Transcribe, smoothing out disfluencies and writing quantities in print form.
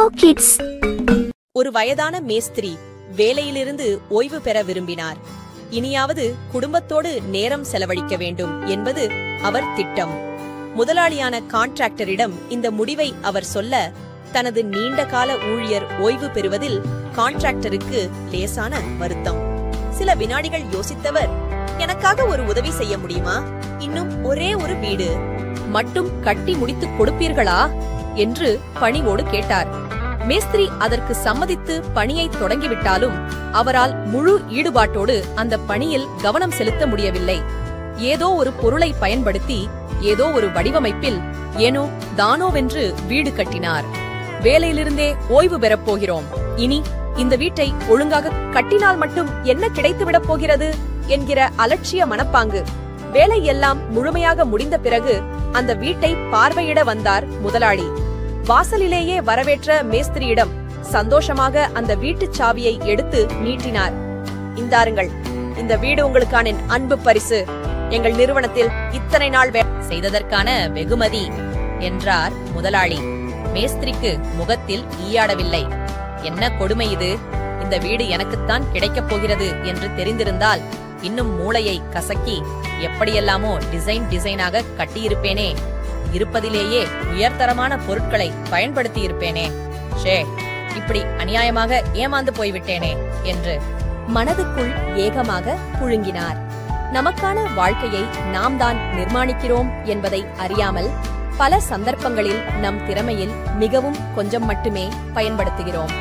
Hello kids. ஒரு வயதான மேஸ்திரி வேலையிலிருந்து ஓய்வு பெற விரும்பினார். இனியாவது குடும்பத்தோடு நேரம் செலவழிக்க வேண்டும் என்பது அவர் திட்டம். முதலாளியான கான்ட்ராக்டரிடம் இந்த முடிவை அவர் சொல்ல, தனது நீண்டகால ஊழியர் ஓய்வு பெறுவதில் கான்ட்ராக்டருக்கு லேசான வருத்தம். சில வினாடிகள் யோசித்தவர், எனக்காக ஒரு உதவி செய்ய முடியுமா? இன்னும் ஒரே ஒரு வீடு மட்டும் கட்டி முடித்துக் கொடுப்பீர்களா என்று பணிவோடு கேட்டார். மேஸ்திரி அதற்கு சம்மதித்து பணியை தொடங்கிவிட்டாலும் அவரால் முழு ஈடுபாட்டோடு அந்த பணியில் கவனம் செலுத்த முடியவில்லை. ஏதோ ஒரு பொருளை பயன்படுத்தி ஏதோ ஒரு வடிவமைப்பில் ஏனோ தானோவென்று வீடு கட்டினார். வேலையிலிருந்தே ஓய்வு பெறப் போகிறோம், இனி இந்த வீட்டை ஒழுங்காக கட்டினால் மட்டும் என்ன கிடைத்துவிடப் போகிறது என்கிற அலட்சிய மனப்பாங்கு. வேலை எல்லாம் முழுமையாக முடிந்த பிறகு அந்த வீட்டை பார்வையிட வந்தார் முதலாளி. வாசலிலேயே வரவேற்ற மேஸ்திரியிடம் சந்தோஷமாக அந்த வீட்டுச் சாவியை எடுத்து நீட்டினார். இந்தாருங்கள், இந்த வீடு உங்களுக்கான என் அன்பு பரிசு. எங்கள் நிறுவனத்தில் இத்தனை நாள் செய்ததற்கான வெகுமதி என்றார் முதலாளி. மேஸ்திரிக்கு முகத்தில் ஈயாடவில்லை. என்ன கொடுமை இது! இந்த வீடு எனக்குத்தான் கிடைக்கப் போகிறது என்று தெரிந்திருந்தால் இன்னும் மூளையை கசக்கி எப்படியெல்லாமோ டிசைனாக கட்டியிருப்பேனே. இருப்பதிலேயே உயர்தரமான பொருட்களை பயன்படுத்தி இருப்பேனே. ஷே, இப்படி அநியாயமாக ஏமாந்து போய்விட்டேனே என்று மனதுக்குள் ஏகமாக புழுங்கினார். நமக்கான வாழ்க்கையை நாம் தான் நிர்மாணிக்கிறோம் என்பதை அறியாமல் பல சந்தர்ப்பங்களில் நம் திறமையில் மிகவும் கொஞ்சம் மட்டுமே பயன்படுத்துகிறோம்.